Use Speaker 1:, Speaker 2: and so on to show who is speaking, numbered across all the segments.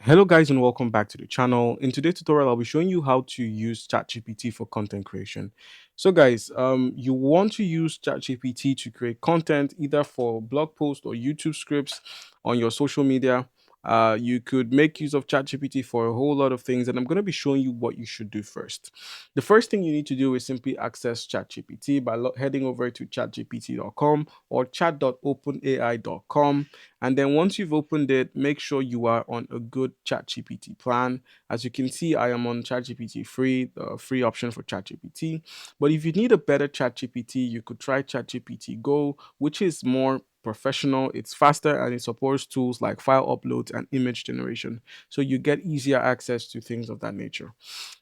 Speaker 1: Hello guys and welcome back to the channel. In today's tutorial, I'll be showing you how to use ChatGPT for content creation. So guys, you want to use ChatGPT to create content either for blog posts or YouTube scripts on your social media. You could make use of ChatGPT for a whole lot of things, and I'm going to be showing you what you should do first. The first thing you need to do is simply access ChatGPT by heading over to chatgpt.com or chat.openai.com, and then once you've opened it, make sure you are on a good ChatGPT plan. As you can see, I am on ChatGPT free, the free option for ChatGPT. But if you need a better ChatGPT, you could try ChatGPT Go, which is more professional, it's faster, and it supports tools like file uploads and image generation. So you get easier access to things of that nature.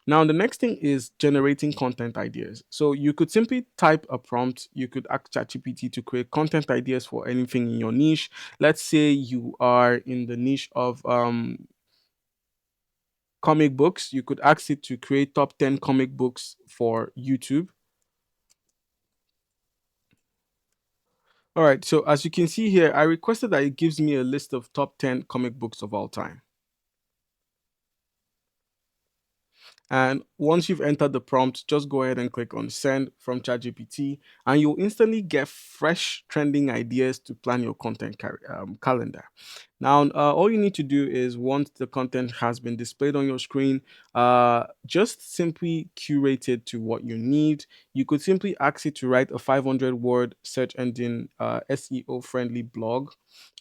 Speaker 1: Now, the next thing is generating content ideas. So you could simply type a prompt. You could ask ChatGPT to create content ideas for anything in your niche. Let's say you are in the niche of comic books. You could ask it to create top 10 comic books for YouTube. All right. So as you can see here, I requested that it gives me a list of top 10 comic books of all time. And once you've entered the prompt, just go ahead and click on send from ChatGPT, and you'll instantly get fresh trending ideas to plan your content calendar. Now, all you need to do is once the content has been displayed on your screen, just simply curate it to what you need. You could simply ask it to write a 500-word search engine SEO friendly blog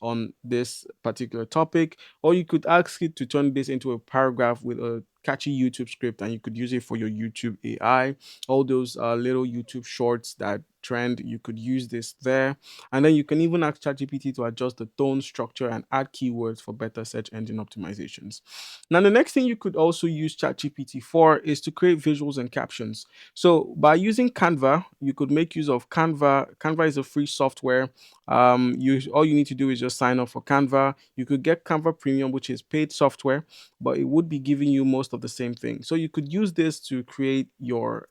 Speaker 1: on this particular topic, or you could ask it to turn this into a paragraph with a catchy YouTube script, and you could use it for your YouTube AI. All those little YouTube shorts that trend, you could use this there. And then you can even ask ChatGPT to adjust the tone, structure, and add keywords for better search engine optimizations. Now, the next thing you could also use ChatGPT for is to create visuals and captions. So by using Canva, you could make use of Canva. Canva is a free software. You all you need to do is just sign up for Canva. You could get Canva Premium, which is paid software, but it would be giving you most of the same thing. So you could use this to create your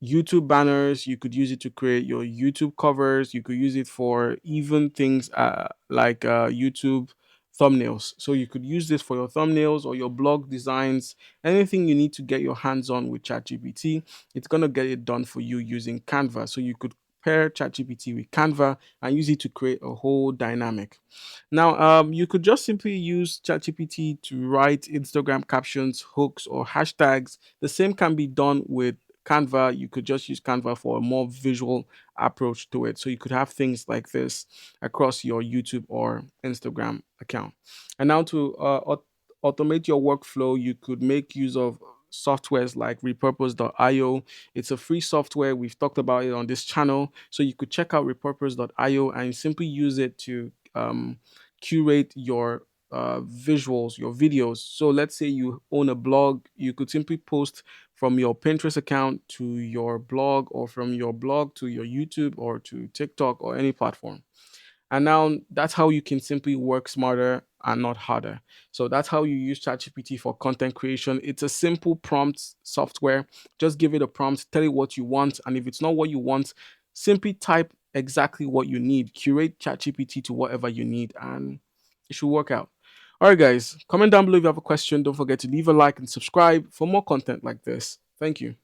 Speaker 1: YouTube banners. You could use it to create your YouTube covers. You could use it for even things like YouTube thumbnails. So you could use this for your thumbnails or your blog designs, anything you need to get your hands on with ChatGPT. It's going to get it done for you using Canva. So you could pair ChatGPT with Canva and use it to create a whole dynamic. Now, you could just simply use ChatGPT to write Instagram captions, hooks, or hashtags. The same can be done with Canva. You could just use Canva for a more visual approach to it. So you could have things like this across your YouTube or Instagram account. And now to automate your workflow, you could make use of softwares like repurpose.io. It's a free software. We've talked about it on this channel. So you could check out repurpose.io and simply use it to curate your visuals, your videos. So let's say you own a blog, you could simply post from your Pinterest account to your blog, or from your blog to your YouTube or to TikTok or any platform. And now that's how you can simply work smarter and not harder. So that's how you use ChatGPT for content creation. It's a simple prompt software. Just give it a prompt, tell it what you want. And if it's not what you want, simply type exactly what you need. Curate ChatGPT to whatever you need, and it should work out. All right, guys, comment down below if you have a question. Don't forget to leave a like and subscribe for more content like this. Thank you.